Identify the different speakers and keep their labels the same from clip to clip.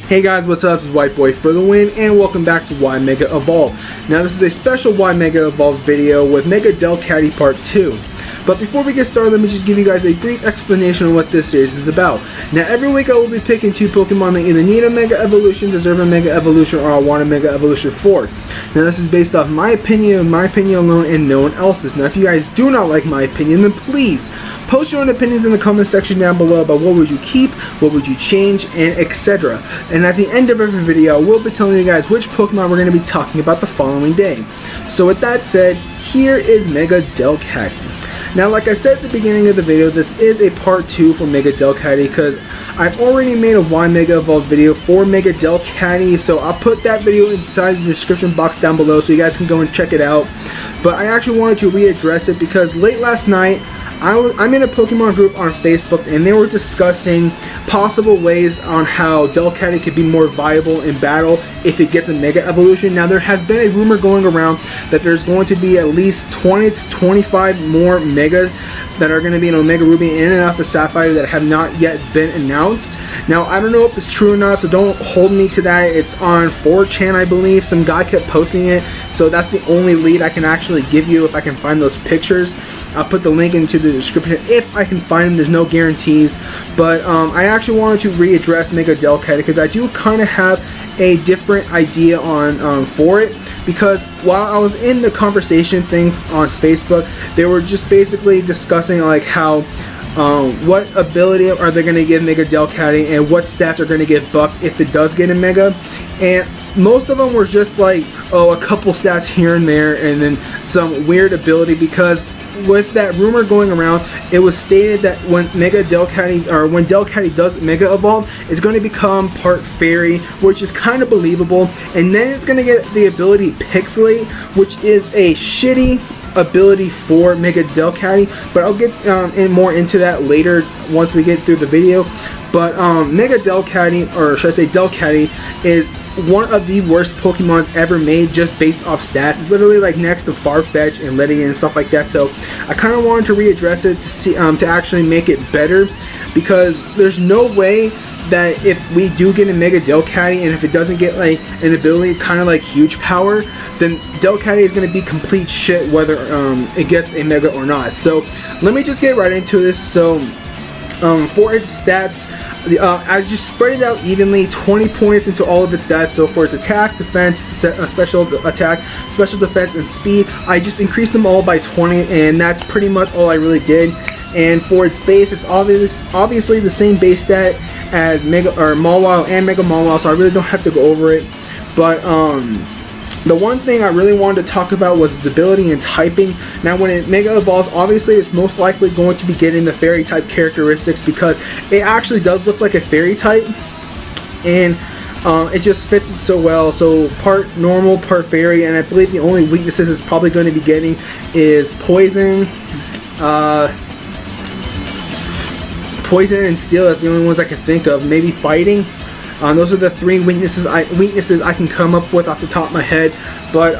Speaker 1: Hey guys, what's up? This is White Boy for the win, and welcome back to Y Mega Evolve. Now this is a special Y Mega Evolve video with Mega Delcatty Part 2. But before we get started, let me just give you guys a brief explanation on what this series is about. Now every week I will be picking two Pokemon that either need a Mega Evolution, deserve a Mega Evolution, or I want a Mega Evolution for. Now this is based off my opinion alone, and no one else's. Now if you guys do not like my opinion, then please post your own opinions in the comment section down below about what would you keep, what would you change, and etc. And at the end of every video, I will be telling you guys which Pokemon we're going to be talking about the following day. So with that said, here is Mega Delcatty. Now like I said at the beginning of the video, this is a part 2 for Mega Delcatty because I've already made a Y Mega Evolve video for Mega Delcatty, so I'll put that video inside the description box down below so you guys can go and check it out. But I actually wanted to readdress it because late last night, I'm in a Pokemon group on Facebook, and they were discussing possible ways on how Delcatty could be more viable in battle if it gets a Mega Evolution. Now there has been a rumor going around that there's going to be at least 20 to 25 more Megas that are going to be in Omega Ruby and Alpha Sapphire that have not yet been announced. Now I don't know if it's true or not, so don't hold me to that. It's on 4chan, I believe. Some guy kept posting it, so that's the only lead I can actually give you if I can find those pictures. I'll put the link into the description if I can find them. There's no guarantees, but I actually wanted to readdress Mega Delcatty because I do kind of have a different idea on for it. Because while I was in the conversation thing on Facebook, they were just basically discussing like how what ability are they going to give Mega Delcatty and what stats are going to get buffed if it does get a Mega. And most of them were just like, oh, a couple stats here and there, and then some weird ability. Because with that rumor going around, it was stated that when Mega Delcatty, or when Delcatty does Mega Evolve, it's going to become part Fairy, which is kind of believable. And then it's going to get the ability Pixelate, which is a shitty ability for Mega Delcatty, but I'll get more into that later once we get through the video. But Mega Delcatty, or should I say Delcatty, is one of the worst Pokemons ever made just based off stats. It's literally like next to Farfetch and Letty and stuff like that. So I kind of wanted to readdress it to see to actually make it better, because there's no way that if we do get a Mega Delcatty and if it doesn't get like an ability kind of like Huge Power, then Delcatty is going to be complete shit whether it gets a Mega or not. So let me just get right into this. So for its stats, I just spread it out evenly, 20 points into all of its stats. So for its attack, defense, special attack, special defense, and speed, I just increased them all by 20, and that's pretty much all I really did. And for its base, it's obviously the same base stat as Mega or Mawile and Mega Mawile, so I really don't have to go over it. But the one thing I really wanted to talk about was its ability and typing. Now when it Mega Evolves, obviously it's most likely going to be getting the Fairy type characteristics because it actually does look like a Fairy type, and it just fits it so well. So part normal, part Fairy, and I believe the only weaknesses it's probably going to be getting is Poison, Poison and Steel. That's the only ones I can think of. Maybe Fighting. Those are the three weaknesses I can come up with off the top of my head, but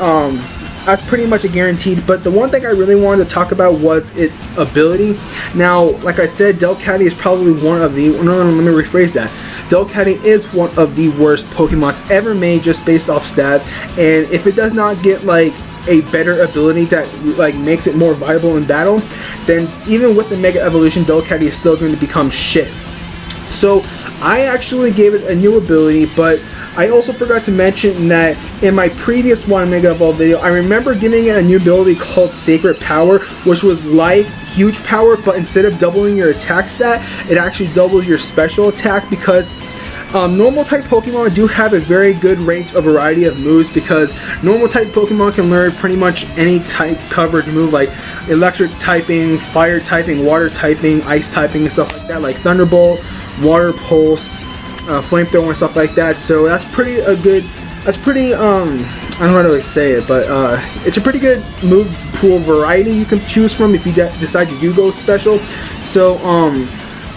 Speaker 1: that's pretty much a guaranteed. But the one thing I really wanted to talk about was its ability. Now, like I said, Delcatty is probably one of the, no, let me rephrase that. Delcatty is one of the worst Pokemons ever made just based off stats, and if it does not get like a better ability that like makes it more viable in battle, then even with the Mega Evolution, Delcatty is still going to become shit. So I actually gave it a new ability, but I also forgot to mention that in my previous Y Mega Evolve video, I remember giving it a new ability called Sacred Power, which was like Huge Power, but instead of doubling your attack stat, it actually doubles your special attack, because normal type Pokemon do have a very good range of variety of moves, because normal type Pokemon can learn pretty much any type covered move, like electric typing, fire typing, water typing, ice typing, and stuff like that, like Thunderbolt, Water Pulse, Flamethrower, and stuff like that. So that's pretty I don't know how to say it, but it's a pretty good move pool variety you can choose from if you decide to do go special. So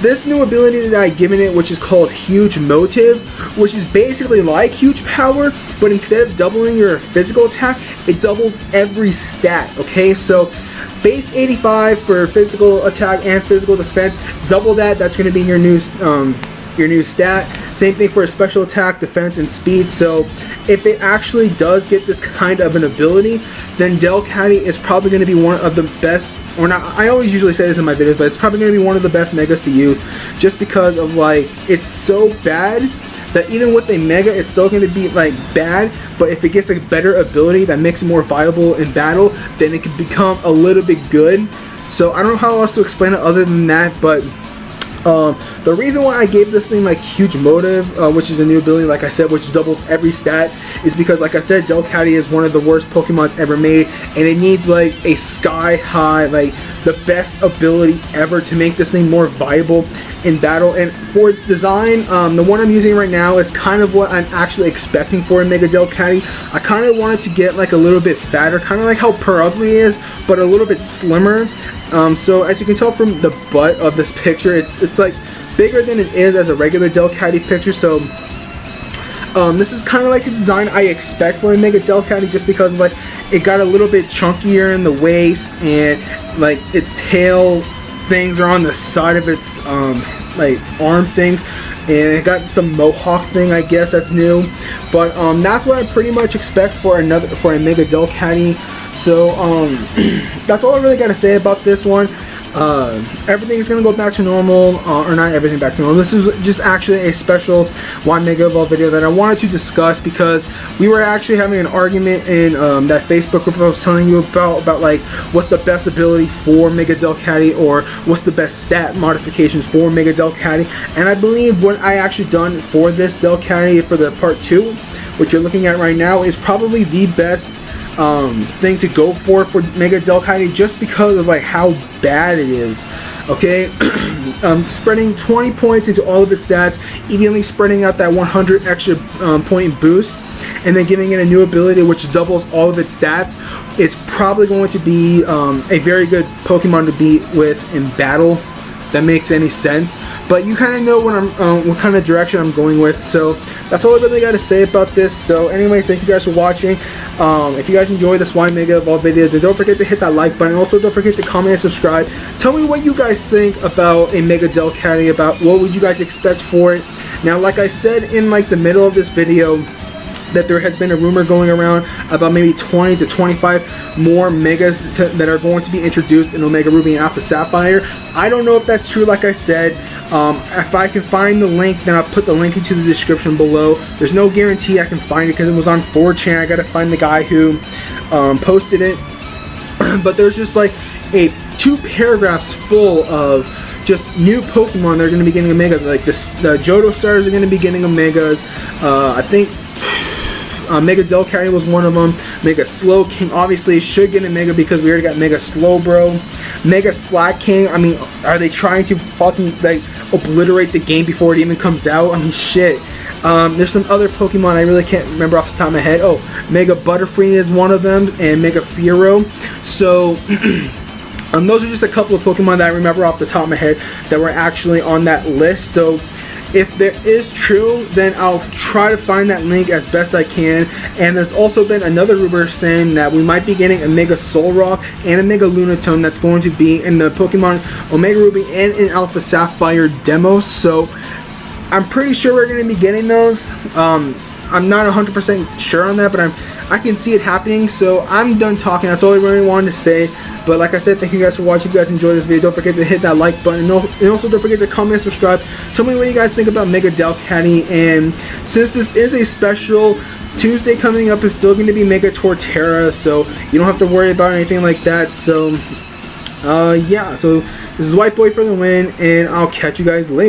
Speaker 1: this new ability that I've given it, which is called Huge Motive, which is basically like Huge Power, but instead of doubling your physical attack, it doubles every stat. Okay, so base 85 for physical attack and physical defense, double that. That's going to be your new your new stat. Same thing for a special attack, defense, and speed. So if it actually does get this kind of an ability, then Delcatty is probably going to be one of the best, or not, I always usually say this in my videos, but it's probably going to be one of the best megas to use, just because of like, it's so bad that even with a mega, it's still going to be like bad, but if it gets a better ability that makes it more viable in battle, then it can become a little bit good. So I don't know how else to explain it other than that, but the reason why I gave this thing like huge motive, which is a new ability, like I said, which doubles every stat, is because, like I said, Delcatty is one of the worst Pokemons ever made, and it needs like a sky high, like the best ability ever to make this thing more viable in battle. And for its design, the one I'm using right now is kind of what I'm actually expecting for a Mega Delcatty. I kind of wanted to get like a little bit fatter, kind of like how Perugly is, but a little bit slimmer. So as you can tell from the butt of this picture, it's like bigger than it is as a regular Delcatty picture. So this is kind of like the design I expect for a Mega Delcatty, just because like it got a little bit chunkier in the waist, and like its tail things are on the side of its like arm things, and it got some mohawk thing, I guess that's new. But that's what I pretty much expect for a Mega Delcatty. So that's all I really got to say about this one. Everything is going to go back to normal, or not everything back to normal. This is just actually a special Why Mega Evolve video that I wanted to discuss, because we were actually having an argument in that Facebook group I was telling you about like what's the best ability for Mega Delcatty, or what's the best stat modifications for Mega Delcatty. And I believe what I actually done for this Delcatty for the part 2, which you're looking at right now, is probably the best thing to go for Mega Delcatty, just because of like how bad it is. Okay, spreading 20 points into all of its stats, evenly spreading out that 100 extra point boost, and then giving it a new ability which doubles all of its stats. It's probably going to be a very good Pokemon to beat with in battle. That makes any sense, but you kind of know what kind of direction I'm going with. So that's all I really got to say about this. So anyways, thank you guys for watching. If you guys enjoyed this Why Mega Evolve video, then don't forget to hit that like button. Also, don't forget to comment and subscribe. Tell me what you guys think about a Mega Delcatty, about what would you guys expect for it. Now, like I said in like the middle of this video, that there has been a rumor going around about maybe 20 to 25 more megas that are going to be introduced in Omega Ruby and Alpha Sapphire. I don't know if that's true, like I said. If I can find the link, then I'll put the link into the description below. There's no guarantee I can find it because it was on 4chan. I gotta find the guy who posted it. But there's just like 2 paragraphs full of just new Pokemon that are going to be getting Omegas. Like the Johto starters are going to be getting Omegas. I think Mega Delcatty was one of them. Mega Slowking obviously should get a Mega because we already got Mega Slowbro. Mega Slaking, I mean, are they trying to fucking like obliterate the game before it even comes out? I mean, shit. There's some other Pokemon I really can't remember off the top of my head. Oh, Mega Butterfree is one of them, and Mega Fearow. So those are just a couple of Pokemon that I remember off the top of my head that were actually on that list. So if there is true, then I'll try to find that link as best I can. And there's also been another rumor saying that we might be getting a Mega Solrock and a Mega Lunatone that's going to be in the Pokemon Omega Ruby and in Alpha Sapphire demos. So I'm pretty sure we're going to be getting those. I'm not 100% sure on that, but I can see it happening. So I'm done talking. That's all I really wanted to say. But like I said, thank you guys for watching. If you guys enjoyed this video, don't forget to hit that like button. And also don't forget to comment and subscribe. Tell me what you guys think about Mega Delcatty. And since this is a special, Tuesday coming up is still going to be Mega Torterra, so you don't have to worry about anything like that. So yeah, so this is White Boy for the win, and I'll catch you guys later.